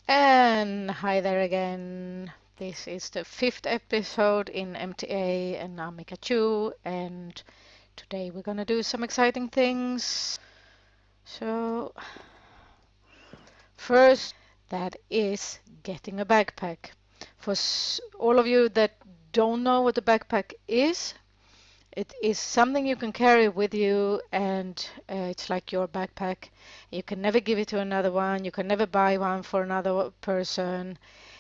And hi there again. This is the fifth episode in MTA, and I'm Mikachu. And today we're gonna do some exciting things. So, first, that is getting a backpack. For all of you that don't know what a backpack is, it is something you can carry with you, and it's like your backpack. You can never give it to another one. You can never buy one for another person,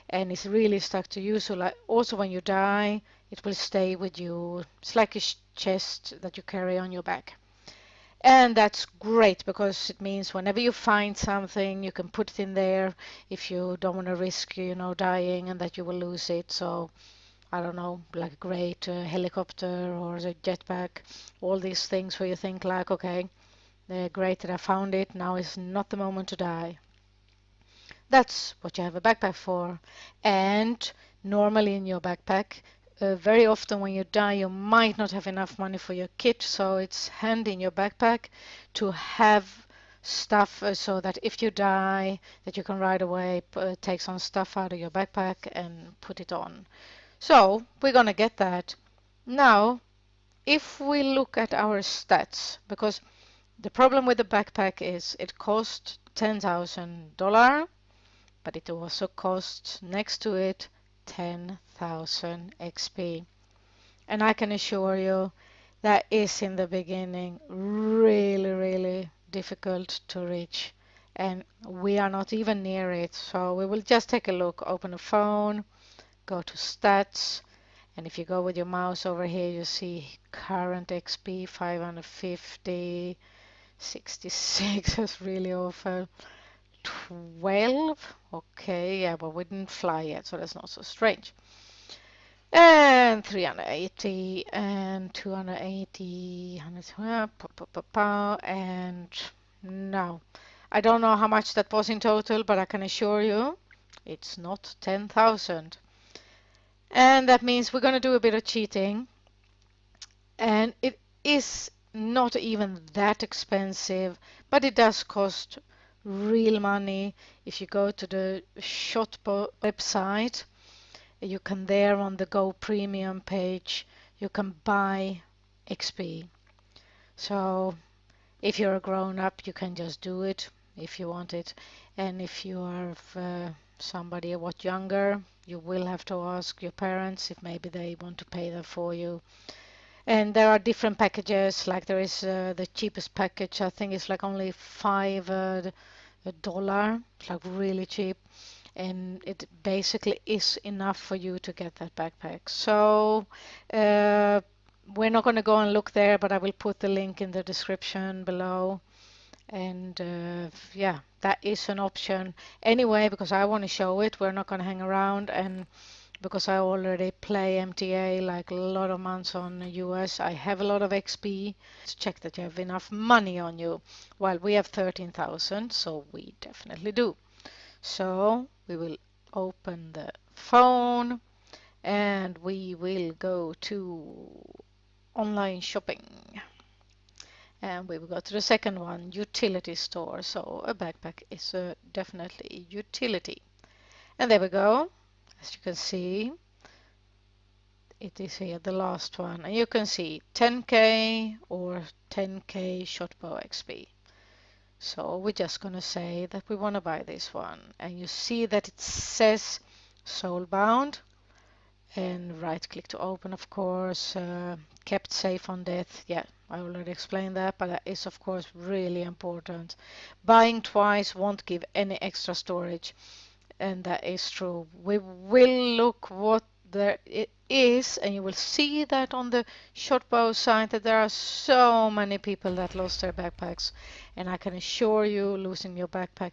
and it's really stuck to you. So, like, also when you die, it will stay with you. It's like a chest that you carry on your back. And that's great because it means whenever you find something, you can put it in there if you don't want to risk, dying and that you will lose it. So I don't know, like a great helicopter or a jetpack, all these things where you think like, okay, great that I found it. Now is not the moment to die. That's what you have a backpack for. And normally in your backpack, very often when you die, you might not have enough money for your kit, so it's handy in your backpack to have stuff so that if you die, that you can right away take some stuff out of your backpack and put it on. So we're gonna get that. Now, if we look at our stats, because the problem with the backpack is it cost $10,000, but it also costs next to it 10,000 XP. And I can assure you that is in the beginning really, really difficult to reach. And we are not even near it. So we will just take a look, open the phone, go to stats. And if you go with your mouse over here, you see current XP 550, 66. That's really awful. 12. Okay, yeah, but we didn't fly yet, so that's not so strange. And 380 and 280, and now I don't know how much that was in total, but I can assure you it's not 10,000. And that means we're going to do a bit of cheating, and it is not even that expensive, but it does cost real money. If you go to the Shotbo website, you can there on the Go Premium page, you can buy XP. So if you're a grown up, you can just do it if you want it. And if you are somebody a lot younger, you will have to ask your parents if maybe they want to pay that for you. And there are different packages, like there is the cheapest package, I think it's like only $5. It's like really cheap, and it basically is enough for you to get that backpack. So uh, we're not going to go and look there, but I will put the link in the description below. And yeah, that is an option anyway, because I want to show it. We're not going to hang around, and because I already play MTA like a lot of months on US, I have a lot of XP. Check that you have enough money on you. Well, we have 13,000, so we definitely do. So we will open the phone and we will go to online shopping. And we will go to the second one, utility store. So a backpack is definitely a utility. And there we go. As you can see, it is here, the last one. And you can see 10k or 10k shotbow XP. So we're just going to say that we want to buy this one. And you see that it says soulbound. And right click to open, of course. Kept safe on death. Yeah, I already explained that, but that is of course really important. Buying twice won't give any extra storage, and that is true. We will look what there it is, and you will see that on the Shotbow site that there are so many people that lost their backpacks, and I can assure you losing your backpack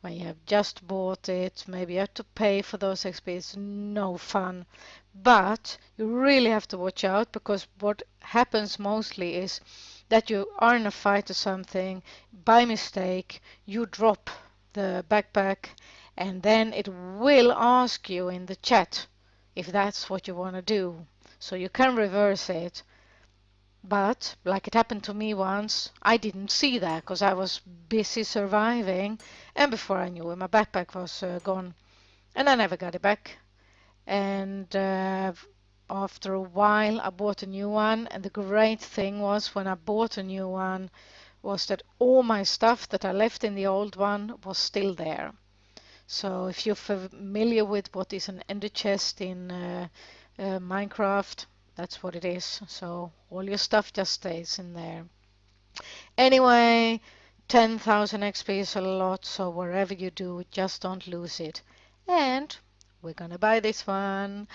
when you have just bought it, maybe you have to pay for those XP. It's no fun. But you really have to watch out, because what happens mostly is that you are in a fight or something, by mistake, you drop the backpack, and then it will ask you in the chat if that's what you want to do. So you can reverse it. But like it happened to me once, I didn't see that because I was busy surviving, and before I knew it, my backpack was gone, and I never got it back. And after a while, I bought a new one, and the great thing was when I bought a new one was that all my stuff that I left in the old one was still there. So if you're familiar with what is an ender chest in Minecraft, that's what it is. So all your stuff just stays in there. Anyway, 10,000 XP is a lot, so wherever you do, just don't lose it. And we're gonna buy this one.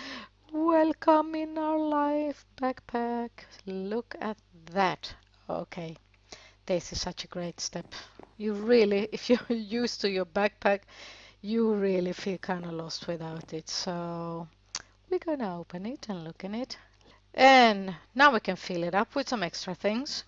Welcome in our life backpack. Look at that. Okay, this is such a great step. You really, if you're used to your backpack, you really feel kind of lost without it. So we're gonna open it and look in it. And now we can fill it up with some extra things.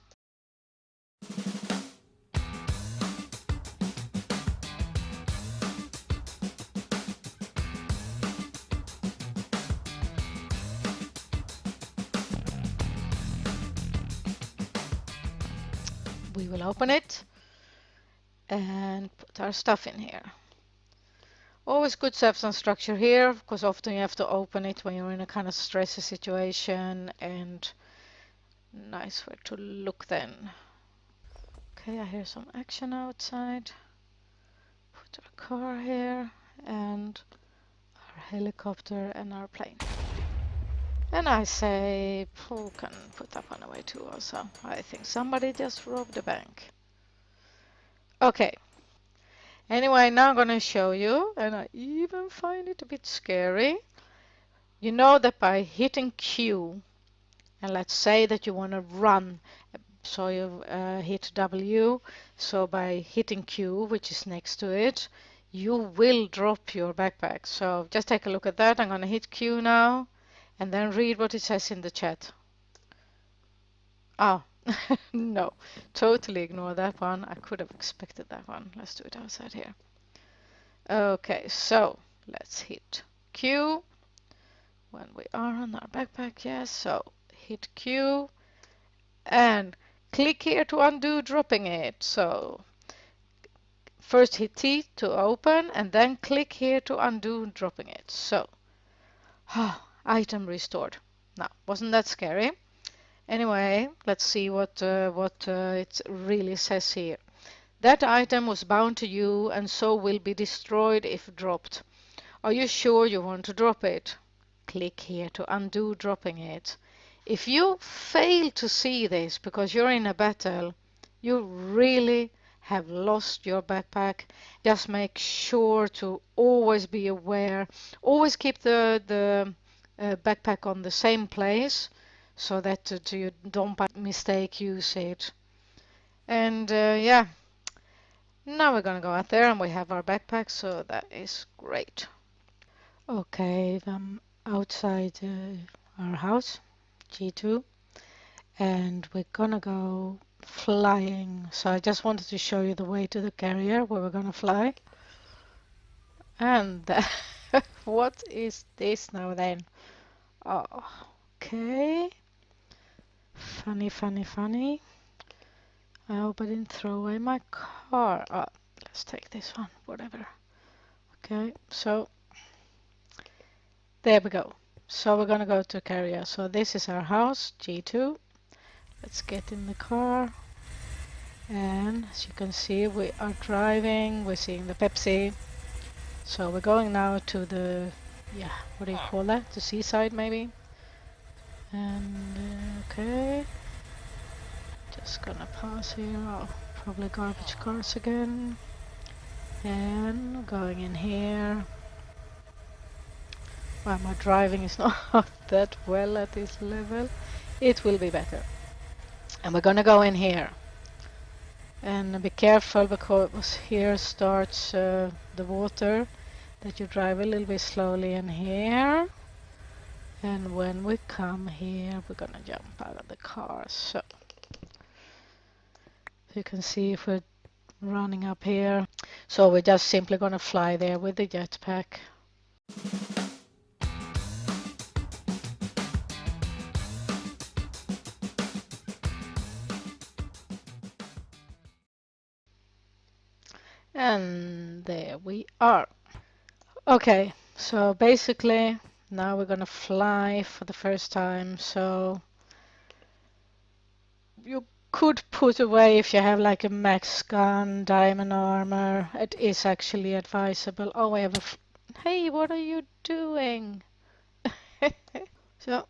We will open it and put our stuff in here. Always good to have some structure here, because often you have to open it when you're in a kind of stressy situation, and nice way to look then. Okay, I hear some action outside. Put our car here and our helicopter and our plane. And I say, who can put that one away too also? I think somebody just robbed the bank. Okay. Anyway, now I'm going to show you, and I even find it a bit scary. You know that by hitting Q, and let's say that you want to run, so you hit W, so by hitting Q, which is next to it, you will drop your backpack. So just take a look at that. I'm going to hit Q now, and then read what it says in the chat. Oh, no, totally ignore that one. I could have expected that one. Let's do it outside here. Okay, so let's hit Q when we are on our backpack. Yes, so hit Q and click here to undo dropping it. So first hit T to open and then click here to undo dropping it. So, item restored. Now, wasn't that scary? Anyway, let's see what it really says here. That item was bound to you and so will be destroyed if dropped. Are you sure you want to drop it? Click here to undo dropping it. If you fail to see this because you're in a battle, you really have lost your backpack. Just make sure to always be aware. Always keep the backpack on the same place so that you don't by mistake use it. And yeah, now we're gonna go out there and we have our backpack, so that is great. Okay, I'm outside our house, G2, and we're gonna go flying. So I just wanted to show you the way to the carrier where we're gonna fly. And what is this now then? Oh, okay. Funny, funny, funny. I hope I didn't throw away my car. Oh, let's take this one, whatever. Okay, so there we go. So we're gonna go to carrier. So this is our house, G2. Let's get in the car. And as you can see, we are driving. We're seeing the Pepsi. So we're going now to the, yeah, what do you call that? The seaside maybe? And okay. Just gonna pass here. Oh, probably garbage cars again. And going in here. Well, my driving is not that well at this level. It will be better. And we're gonna go in here. And be careful because here starts the water, that you drive a little bit slowly in here. And when we come here, we're gonna jump out of the car. So you can see if we're running up here. So we're just simply gonna fly there with the jetpack. And there we are. Okay, so basically now we're gonna fly for the first time. So you could put away if you have like a max gun, diamond armor. It is actually advisable. Oh, I have a. Hey, what are you doing? So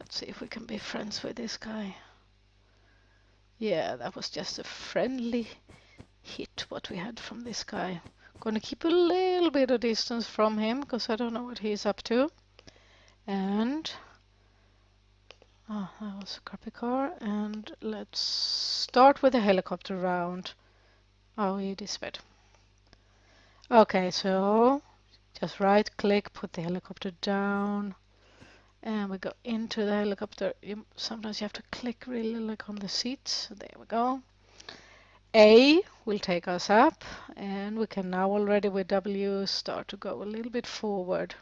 let's see if we can be friends with this guy. Yeah, that was just a friendly hit what we had from this guy. Gonna keep a little bit of distance from him because I don't know what he's up to. And oh, that was a crappy car. And let's start with the helicopter round. Oh, he disappeared. Okay, so just right click, put the helicopter down, and we go into the helicopter. Sometimes you have to click really like on the seats. There we go. A will take us up, and we can now already with W start to go a little bit forward.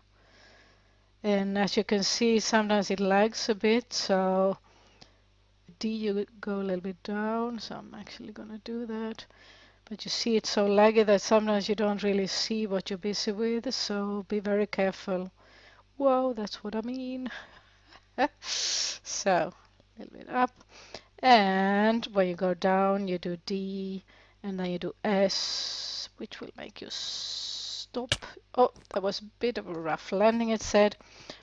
And as you can see, sometimes it lags a bit, so D you go a little bit down, so I'm actually gonna do that. But you see it's so laggy that sometimes you don't really see what you're busy with, so be very careful. Whoa, that's what I mean. So, a little bit up. And when you go down, you do D, and then you do S, which will make you stop. Oh, that was a bit of a rough landing, it said,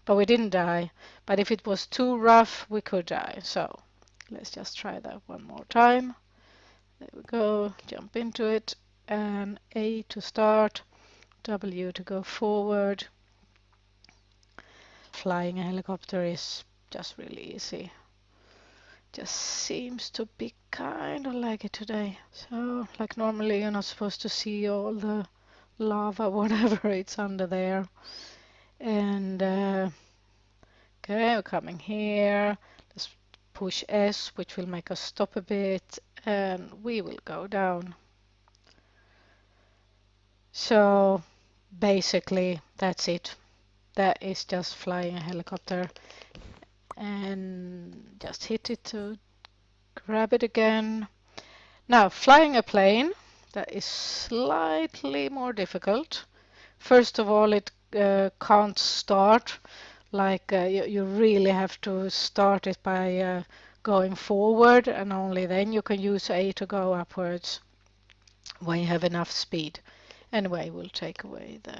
but we didn't die. But if it was too rough, we could die. So let's just try that one more time. There we go, jump into it, and A to start, W to go forward. Flying a helicopter is just really easy. Just seems to be kind of like it today. So, like normally you're not supposed to see all the lava, whatever it's under there. And okay, we're coming here. Let's push S, which will make us stop a bit, and we will go down. So basically that's it. That is just flying a helicopter, and just hit it to grab it again. Now flying a plane, that is slightly more difficult. First of all, it can't start like you really have to start it by going forward, and only then you can use A to go upwards when you have enough speed. Anyway, we'll take away the.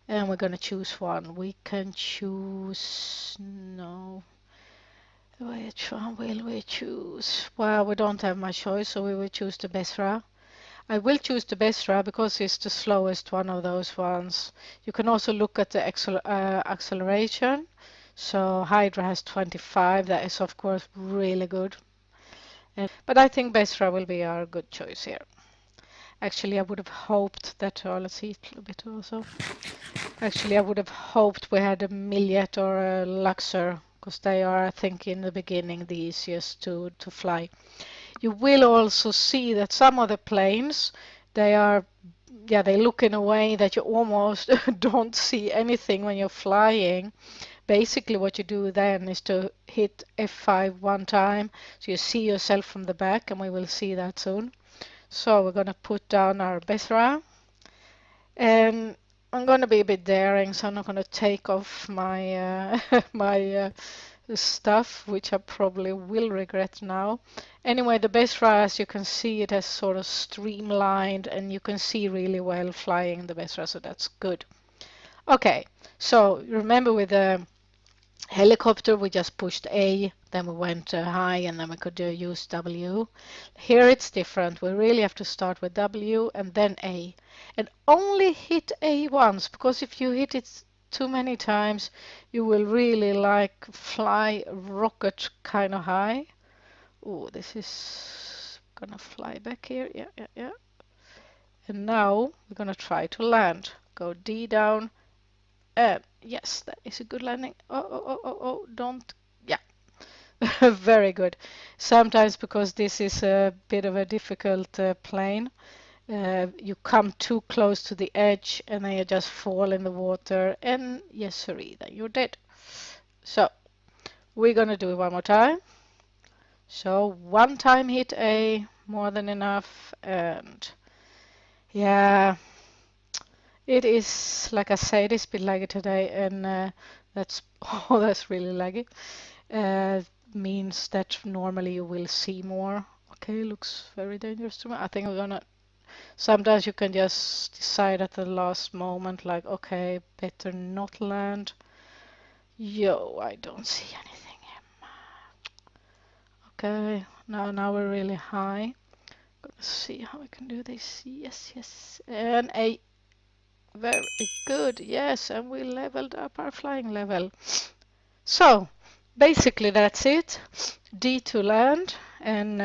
And we're going to choose one. We can choose. No. Which one will we choose? Well, we don't have much choice, so we will choose the Besra. I will choose the Besra because it's the slowest one of those ones. You can also look at the acceleration. So Hydra has 25. That is, of course, really good. But I think Besra will be our good choice here. Actually, I would have hoped that. Oh, let's see a little bit also. Actually, I would have hoped we had a Millet or a Luxor, because they are, I think, in the beginning the easiest to fly. You will also see that some of the planes, they are, yeah, they look in a way that you almost don't see anything when you're flying. Basically, what you do then is to hit F5 one time, so you see yourself from the back, and we will see that soon. So we're going to put down our Bethra, and I'm going to be a bit daring, so I'm not going to take off my my stuff, which I probably will regret now. Anyway, the Bethra, as you can see, it has sort of streamlined, and you can see really well flying the Bethra, so that's good. Okay, so remember with the helicopter, we just pushed A, then we went high, and then we could use W. Here it's different. We really have to start with W and then A. And only hit A once, because if you hit it too many times, you will really like fly rocket kind of high. Oh, this is gonna fly back here. Yeah, yeah, yeah. And now we're gonna try to land. Go D down. Yes, that is a good landing. Oh, don't. Yeah, very good. Sometimes because this is a bit of a difficult plane, you come too close to the edge and then you just fall in the water, and yes, sirree, then you're dead. So we're gonna do it one more time. So one time hit A, more than enough. And yeah, it is, like I say, it is a bit laggy today, and that's oh, that's really laggy. Uh, Means that normally you will see more. Okay, looks very dangerous to me. I think we're gonna. Sometimes you can just decide at the last moment, like, okay, better not land. Yo, I don't see anything. Okay, now we're really high. Let's see how we can do this. Yes, yes. And a very good. Yes, and we leveled up our flying level. So, basically that's it. D to land. And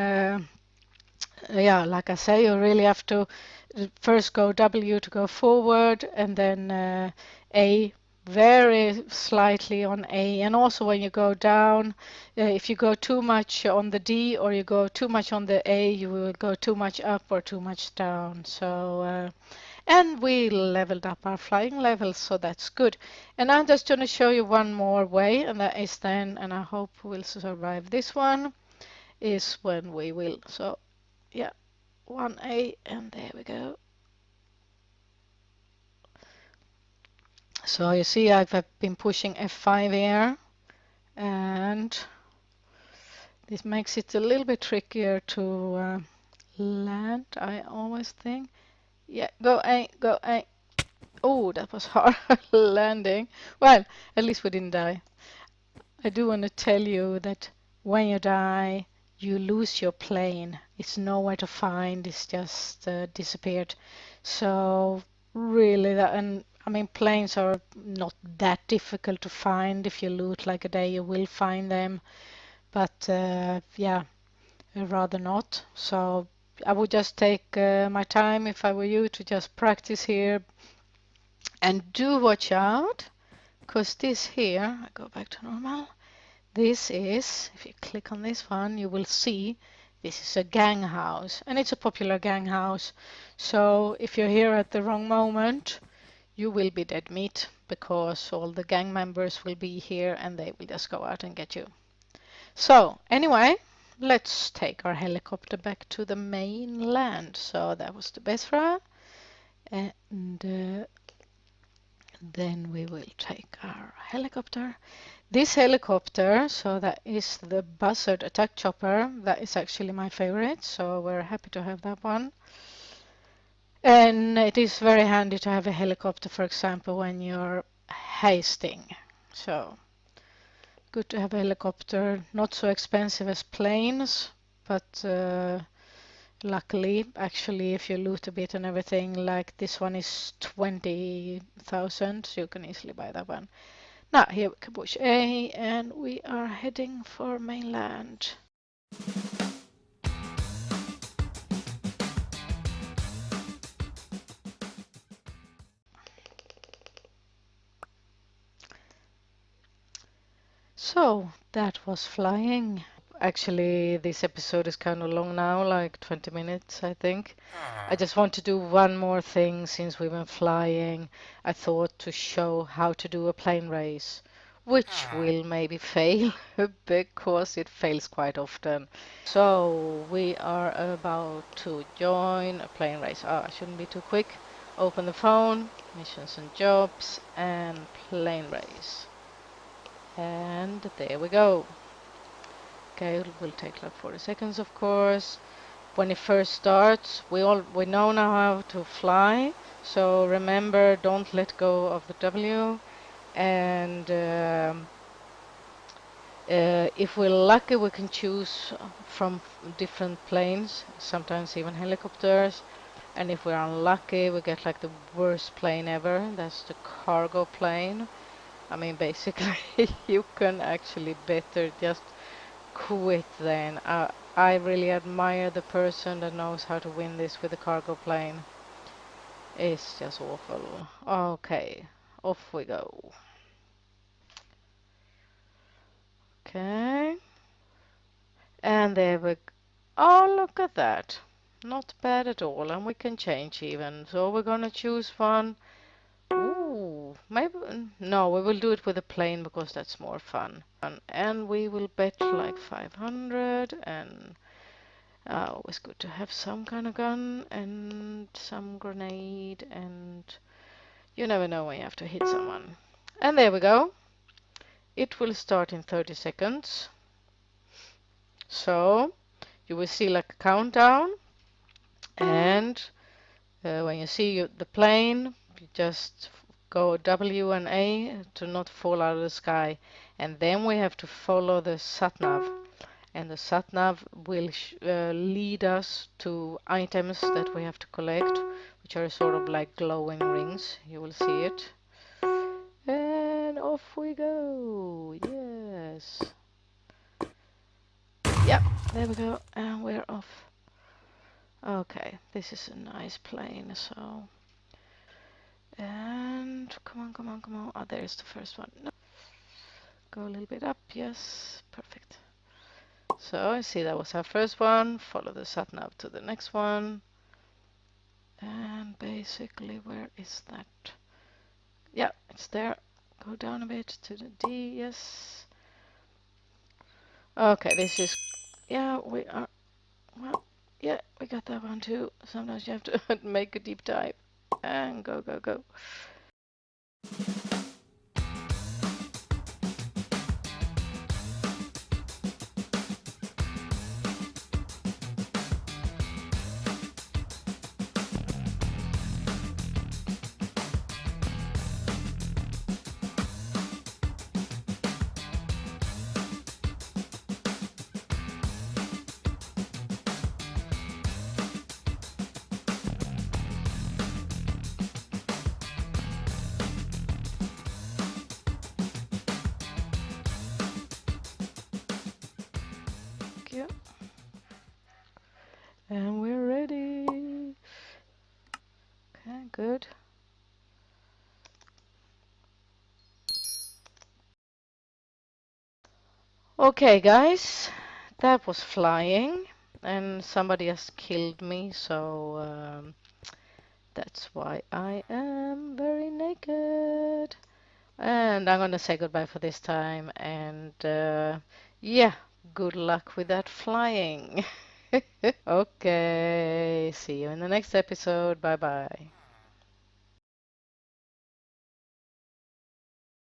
yeah, like I say, you really have to first go W to go forward, and then A very slightly on A. And also when you go down, if you go too much on the D or you go too much on the A, you will go too much up or too much down. So and we leveled up our flying levels, so that's good. And I'm just going to show you one more way, and that is then, and I hope we'll survive this one, is when we will. So yeah, 1A, and there we go. So you see I've been pushing F5 here, and this makes it a little bit trickier to land, I always think. Yeah, go A, go A. Oh, that was hard landing. Well, at least we didn't die. I do want to tell you that when you die, you lose your plane. It's nowhere to find. It's just disappeared. So really, that, and I mean, planes are not that difficult to find. If you loot like a day, you will find them. But yeah, I'd rather not. So I would just take my time if I were you to just practice here and do watch out, because this here, I go back to normal. This is, if you click on this one, you will see this is a gang house, and it's a popular gang house. So if you're here at the wrong moment, you will be dead meat, because all the gang members will be here and they will just go out and get you. So anyway, let's take our helicopter back to the mainland. So that was the Besra, and then we will take our helicopter. This helicopter, so that is the Buzzard attack chopper, that is actually my favorite, so we're happy to have that one. And it is very handy to have a helicopter, for example, when you're hasting. So good to have a helicopter, not so expensive as planes, but luckily, actually, if you loot a bit and everything, like this one is 20,000, so you can easily buy that one. Now here we can push A, and we are heading for mainland. So that was flying. Actually, this episode is kind of long now, like 20 minutes, I think. I just want to do one more thing since we've been flying. I thought to show how to do a plane race, which will maybe fail because it fails quite often. So we are about to join a plane race. Oh, I shouldn't be too quick. Open the phone, missions and jobs, and plane race. And there we go. Okay, it will take like 40 seconds, of course. When it first starts, we know now how to fly. So remember, don't let go of the W. And if we're lucky, we can choose from different planes, sometimes even helicopters. And if we're unlucky, we get like the worst plane ever. That's the cargo plane. I mean, basically, you can actually better just quit then. I really admire the person that knows how to win this with a cargo plane. It's just awful. Okay, off we go. Okay. And there we go. Oh, look at that. Not bad at all. And we can change even. So we're gonna choose one. Ooh, maybe. No, we will do it with a plane because that's more fun. And we will bet like 500. And Always good to have some kind of gun and some grenade, and you never know when you have to hit someone. And there we go. It will start in 30 seconds. So you will see like a countdown, and when you see the plane, you just go W and A to not fall out of the sky. And then we have to follow the sat-nav. And the sat-nav will lead us to items that we have to collect, which are sort of like glowing rings. You will see it. And off we go. Yes. Yeah, there we go. And we're off. Okay, this is a nice plane, so... And come on, come on, come on. Oh, there's the first one. No. Go a little bit up. Yes, perfect. So I see that was our first one. Follow the sat nav to the next one. And basically, where is that? Yeah, it's there. Go down a bit to the D. Yes. Okay, this is... Yeah, we are... Well, yeah, we got that one too. Sometimes you have to make a deep dive. And go, go, go. Yeah. And we're ready. Okay, good. Okay, guys, that was flying, and somebody has killed me, so that's why I am very naked. And I'm gonna say goodbye for this time, and yeah, good luck with that flying. Okay, see you in the next episode. Bye bye.